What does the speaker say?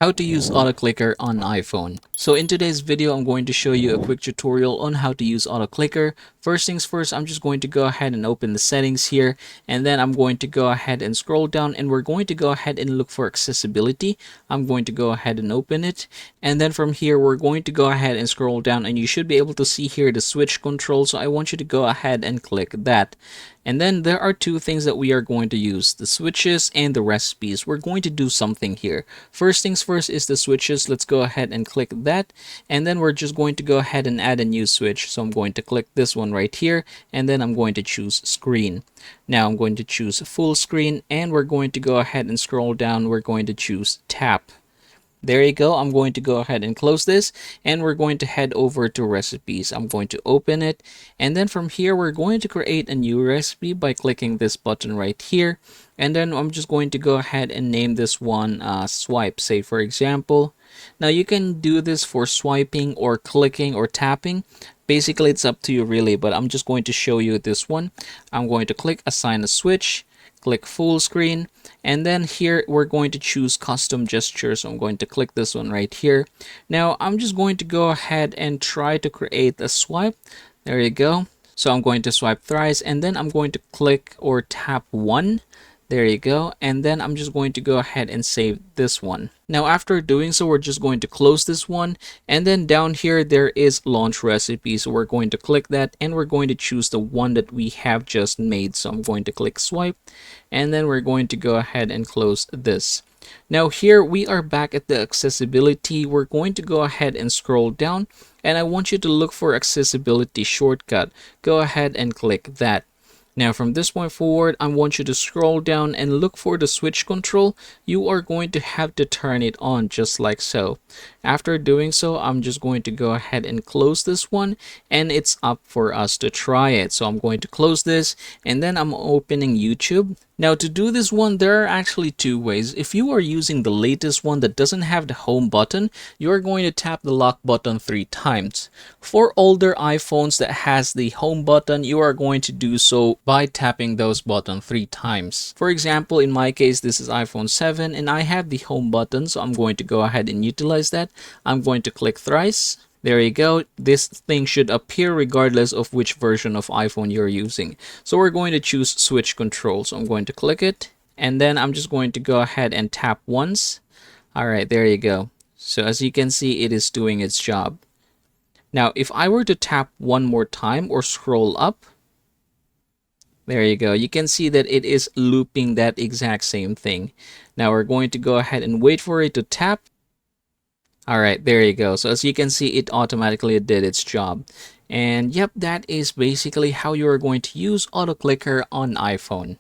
How to use auto clicker on iPhone. So in today's video, I'm going to show you a quick tutorial on how to use auto clicker. First things first, I'm just going to go ahead and open the settings here, and then I'm going to go ahead and scroll down, and we're going to go ahead and look for accessibility. I'm going to go ahead and open it, and then from here we're going to go ahead and scroll down, and you should be able to see here the switch control. So I want you to go ahead and click that. And then there are two things that we are going to use, the switches and the recipes. We're going to do something here. First things first is the switches. Let's go ahead and click that. And then we're just going to go ahead and add a new switch. So I'm going to click this one right here. And then I'm going to choose screen. Now I'm going to choose full screen. And we're going to go ahead and scroll down. We're going to choose tap. There you go. I'm going to go ahead and close this, and we're going to head over to recipes. I'm going to open it, and then from here we're going to create a new recipe by clicking this button right here. And then I'm just going to go ahead and name this one swipe, say for example. Now you can do this for swiping or clicking or tapping. Basically it's up to you really, but I'm just going to show you this one. I'm going to click assign a switch, click full screen, and then here we're going to choose custom gestures. So I'm going to click this one right here. Now I'm just going to go ahead and try to create a swipe. There you go. So I'm going to swipe thrice, and then I'm going to click or tap one. There you go. And then I'm just going to go ahead and save this one. Now after doing so, we're just going to close this one, and then down here there is launch recipe. So we're going to click that, and we're going to choose the one that we have just made. So I'm going to click swipe, and then we're going to go ahead and close this. Now here we are back at the accessibility. We're going to go ahead and scroll down, and I want you to look for accessibility shortcut. Go ahead and click that. Now from this point forward, I want you to scroll down and look for the switch control. You are going to have to turn it on just like so. After doing so, I'm just going to go ahead and close this one, and it's up for us to try it. So I'm going to close this, and then I'm opening YouTube. Now to do this one, there are actually two ways. If you are using the latest one that doesn't have the home button, you're going to tap the lock button 3 times. For older iPhones that has the home button, you are going to do so by tapping those buttons 3 times. For example, in my case, this is iPhone 7 and I have the home button, so I'm going to go ahead and utilize that. I'm going to click thrice. There you go. This thing should appear regardless of which version of iPhone you're using. So we're going to choose switch control. So I'm going to click it, and then I'm just going to go ahead and tap once. All right, there you go. So as you can see, it is doing its job. Now, if I were to tap one more time or scroll up, there you go. You can see that it is looping that exact same thing. Now we're going to go ahead and wait for it to tap. All right, there you go. So as you can see, it automatically did its job. And yep, that is basically how you are going to use auto clicker on iPhone.